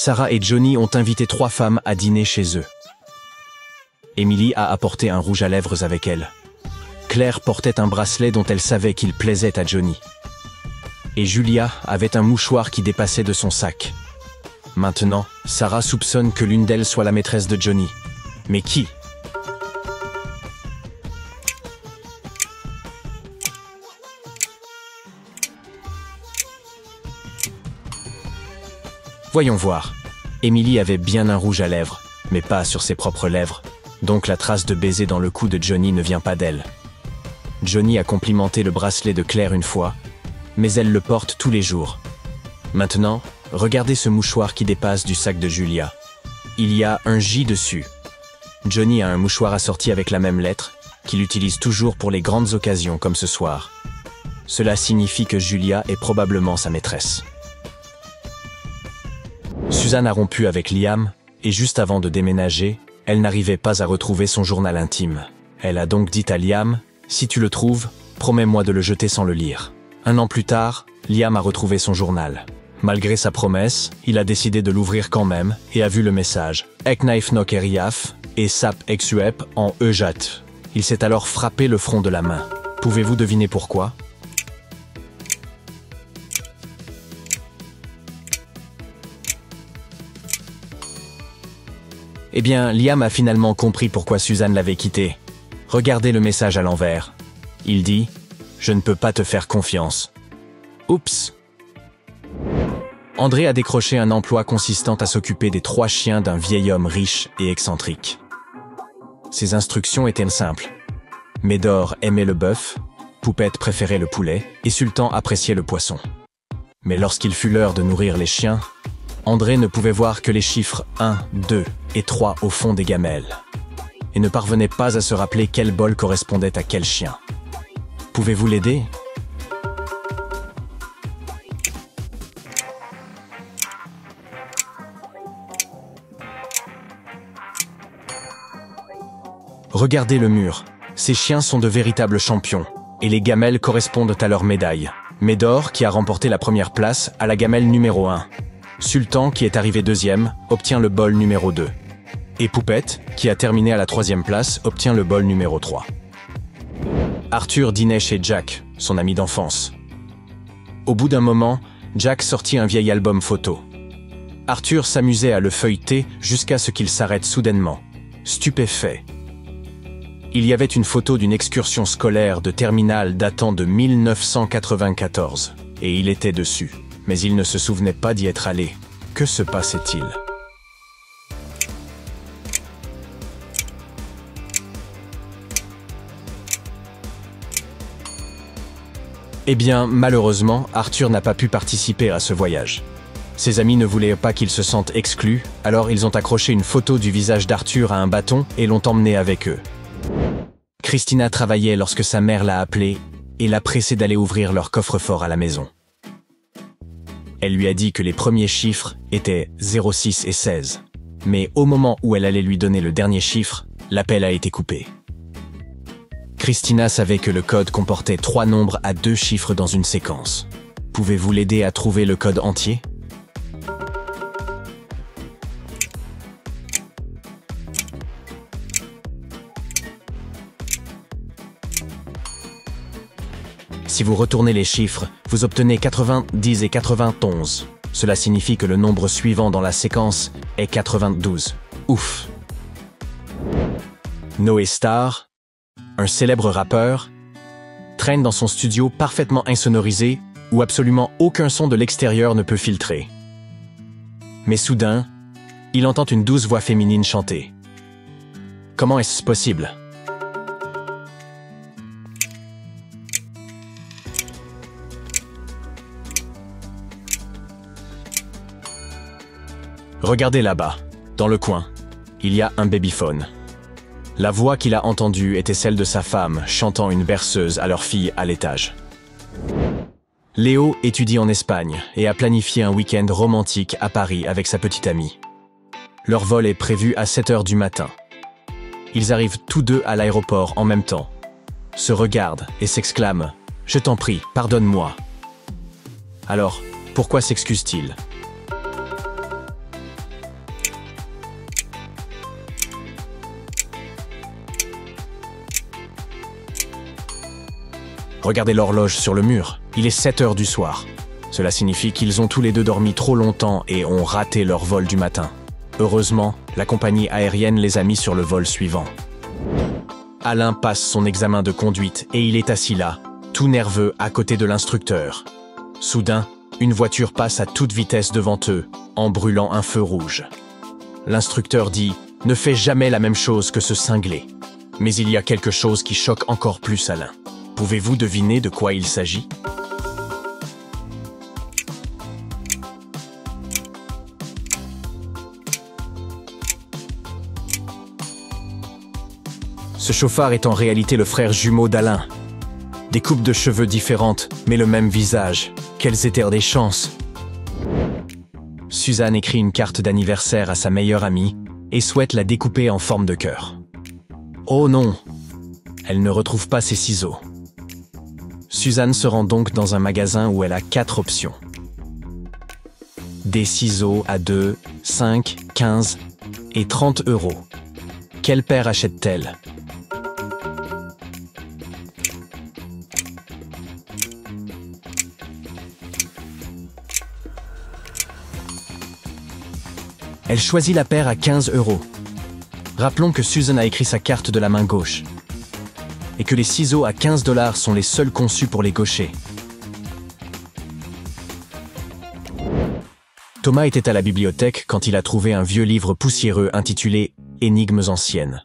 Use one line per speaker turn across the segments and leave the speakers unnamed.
Sarah et Johnny ont invité 3 femmes à dîner chez eux. Emily a apporté un rouge à lèvres avec elle. Claire portait un bracelet dont elle savait qu'il plaisait à Johnny. Et Julia avait un mouchoir qui dépassait de son sac. Maintenant, Sarah soupçonne que l'une d'elles soit la maîtresse de Johnny. Mais qui ? Voyons voir. Emily avait bien un rouge à lèvres, mais pas sur ses propres lèvres. Donc la trace de baiser dans le cou de Johnny ne vient pas d'elle. Johnny a complimenté le bracelet de Claire une fois, mais elle le porte tous les jours. Maintenant, regardez ce mouchoir qui dépasse du sac de Julia. Il y a un J dessus. Johnny a un mouchoir assorti avec la même lettre, qu'il utilise toujours pour les grandes occasions comme ce soir. Cela signifie que Julia est probablement sa maîtresse. Suzanne a rompu avec Liam, et juste avant de déménager, elle n'arrivait pas à retrouver son journal intime. Elle a donc dit à Liam, « Si tu le trouves, promets-moi de le jeter sans le lire. » 1 an plus tard, Liam a retrouvé son journal. Malgré sa promesse, il a décidé de l'ouvrir quand même et a vu le message « Ek knife nok eriaf et sap exuep en ejat ». Il s'est alors frappé le front de la main. Pouvez-vous deviner pourquoi ? Eh bien, Liam a finalement compris pourquoi Suzanne l'avait quitté. Regardez le message à l'envers. Il dit « Je ne peux pas te faire confiance ». Oups. André a décroché un emploi consistant à s'occuper des 3 chiens d'un vieil homme riche et excentrique. Ses instructions étaient simples. Médor aimait le bœuf, Poupette préférait le poulet et Sultan appréciait le poisson. Mais lorsqu'il fut l'heure de nourrir les chiens, André ne pouvait voir que les chiffres 1, 2 et 3 au fond des gamelles, et ne parvenait pas à se rappeler quel bol correspondait à quel chien. Pouvez-vous l'aider ? Regardez le mur. Ces chiens sont de véritables champions, et les gamelles correspondent à leurs médailles. Médor, qui a remporté la première place, a la gamelle numéro 1. Sultan, qui est arrivé 2e, obtient le bol numéro 2. Et Poupette, qui a terminé à la 3e place, obtient le bol numéro 3. Arthur dînait chez Jack, son ami d'enfance. Au bout d'un moment, Jack sortit un vieil album photo. Arthur s'amusait à le feuilleter jusqu'à ce qu'il s'arrête soudainement, stupéfait. Il y avait une photo d'une excursion scolaire de terminale datant de 1994, et il était dessus. Mais il ne se souvenait pas d'y être allé. Que se passait-il ? Eh bien, malheureusement, Arthur n'a pas pu participer à ce voyage. Ses amis ne voulaient pas qu'il se sente exclu, alors ils ont accroché une photo du visage d'Arthur à un bâton et l'ont emmené avec eux. Christina travaillait lorsque sa mère l'a appelée et l'a pressée d'aller ouvrir leur coffre-fort à la maison. Elle lui a dit que les premiers chiffres étaient 06 et 16. Mais au moment où elle allait lui donner le dernier chiffre, l'appel a été coupé. Christina savait que le code comportait 3 nombres à 2 chiffres dans une séquence. Pouvez-vous l'aider à trouver le code entier ? Si vous retournez les chiffres, vous obtenez 90 et 91. Cela signifie que le nombre suivant dans la séquence est 92. Ouf! Noé Starr, un célèbre rappeur, traîne dans son studio parfaitement insonorisé où absolument aucun son de l'extérieur ne peut filtrer. Mais soudain, il entend une douce voix féminine chanter. Comment est-ce possible ? Regardez là-bas, dans le coin, il y a un babyphone. La voix qu'il a entendue était celle de sa femme chantant une berceuse à leur fille à l'étage. Léo étudie en Espagne et a planifié un week-end romantique à Paris avec sa petite amie. Leur vol est prévu à 7 heures du matin. Ils arrivent tous deux à l'aéroport en même temps, se regardent et s'exclament « Je t'en prie, pardonne-moi ». Alors, pourquoi s'excuse-t-il ? Regardez l'horloge sur le mur, il est 7 heures du soir. Cela signifie qu'ils ont tous les deux dormi trop longtemps et ont raté leur vol du matin. Heureusement, la compagnie aérienne les a mis sur le vol suivant. Alain passe son examen de conduite et il est assis là, tout nerveux à côté de l'instructeur. Soudain, une voiture passe à toute vitesse devant eux, en brûlant un feu rouge. L'instructeur dit « Ne fais jamais la même chose que ce cinglé ». Mais il y a quelque chose qui choque encore plus Alain. Pouvez-vous deviner de quoi il s'agit? Ce chauffard est en réalité le frère jumeau d'Alain. Des coupes de cheveux différentes, mais le même visage. Quelles étaient des chances! Suzanne écrit une carte d'anniversaire à sa meilleure amie et souhaite la découper en forme de cœur. Oh non! Elle ne retrouve pas ses ciseaux. Suzanne se rend donc dans un magasin où elle a 4 options. Des ciseaux à 2, 5, 15 et 30 euros. Quelle paire achète-t-elle? Elle choisit la paire à 15 euros. Rappelons que Susan a écrit sa carte de la main gauche et que les ciseaux à 15 $ sont les seuls conçus pour les gauchers. Thomas était à la bibliothèque quand il a trouvé un vieux livre poussiéreux intitulé « Énigmes anciennes ».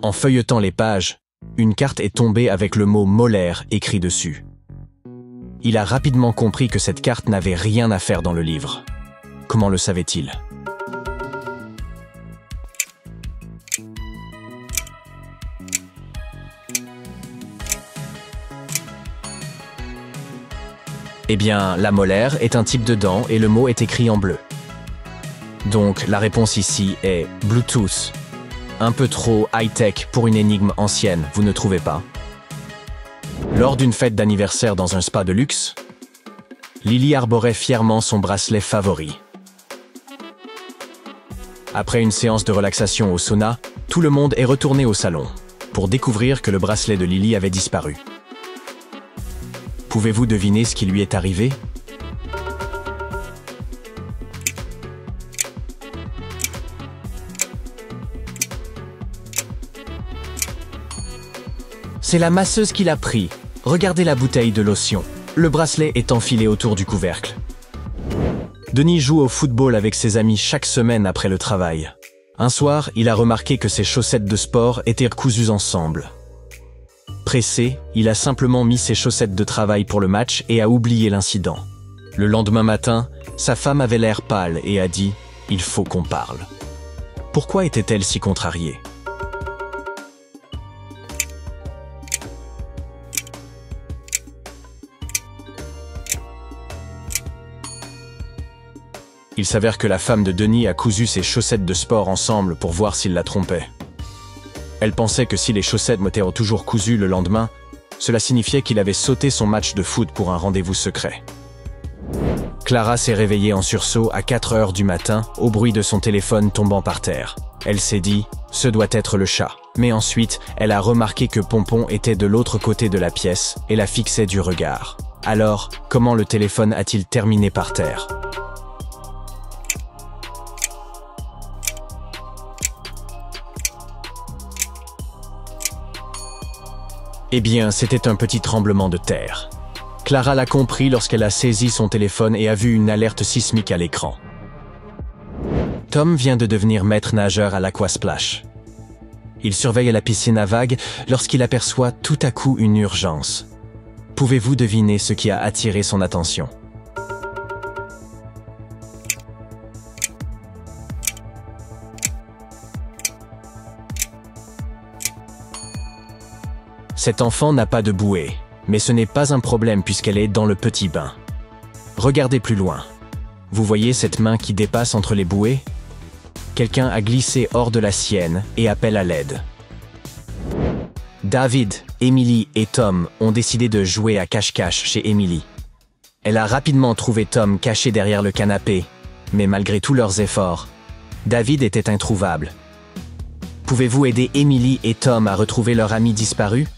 En feuilletant les pages, une carte est tombée avec le mot « molaire » écrit dessus. Il a rapidement compris que cette carte n'avait rien à faire dans le livre. Comment le savait-il ? Eh bien, la molaire est un type de dent et le mot est écrit en bleu. Donc, la réponse ici est Bluetooth. Un peu trop high-tech pour une énigme ancienne, vous ne trouvez pas? Lors d'une fête d'anniversaire dans un spa de luxe, Lily arborait fièrement son bracelet favori. Après une séance de relaxation au sauna, tout le monde est retourné au salon pour découvrir que le bracelet de Lily avait disparu. Pouvez-vous deviner ce qui lui est arrivé? C'est la masseuse qui l'a pris. Regardez la bouteille de lotion. Le bracelet est enfilé autour du couvercle. Denis joue au football avec ses amis chaque semaine après le travail. Un soir, il a remarqué que ses chaussettes de sport étaient cousues ensemble. Pressé, il a simplement mis ses chaussettes de travail pour le match et a oublié l'incident. Le lendemain matin, sa femme avait l'air pâle et a dit « Il faut qu'on parle ». Pourquoi était-elle si contrariée? Il s'avère que la femme de Denis a cousu ses chaussettes de sport ensemble pour voir s'il la trompait. Elle pensait que si les chaussettes étaient toujours cousues le lendemain, cela signifiait qu'il avait sauté son match de foot pour un rendez-vous secret. Clara s'est réveillée en sursaut à 4 heures du matin au bruit de son téléphone tombant par terre. Elle s'est dit « Ce doit être le chat ». Mais ensuite, elle a remarqué que Pompon était de l'autre côté de la pièce et la fixait du regard. Alors, comment le téléphone a-t-il terminé par terre ? Eh bien, c'était un petit tremblement de terre. Clara l'a compris lorsqu'elle a saisi son téléphone et a vu une alerte sismique à l'écran. Tom vient de devenir maître nageur à l'Aquasplash. Il surveille la piscine à vagues lorsqu'il aperçoit tout à coup une urgence. Pouvez-vous deviner ce qui a attiré son attention? Cet enfant n'a pas de bouée, mais ce n'est pas un problème puisqu'elle est dans le petit bain. Regardez plus loin. Vous voyez cette main qui dépasse entre les bouées? Quelqu'un a glissé hors de la sienne et appelle à l'aide. David, Emily et Tom ont décidé de jouer à cache-cache chez Emily. Elle a rapidement trouvé Tom caché derrière le canapé, mais malgré tous leurs efforts, David était introuvable. Pouvez-vous aider Emily et Tom à retrouver leur ami disparu?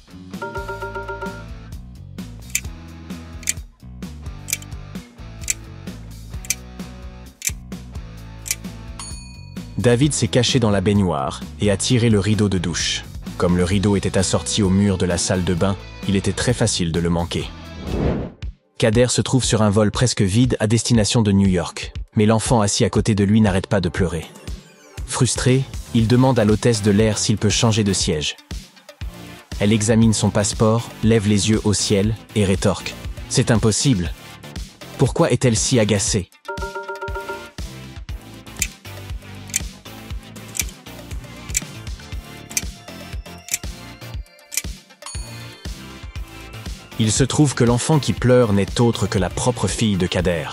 David s'est caché dans la baignoire et a tiré le rideau de douche. Comme le rideau était assorti au mur de la salle de bain, il était très facile de le manquer. Kader se trouve sur un vol presque vide à destination de New York, mais l'enfant assis à côté de lui n'arrête pas de pleurer. Frustré, il demande à l'hôtesse de l'air s'il peut changer de siège. Elle examine son passeport, lève les yeux au ciel et rétorque « C'est impossible !» Pourquoi est-elle si agacée? Il se trouve que l'enfant qui pleure n'est autre que la propre fille de Kader.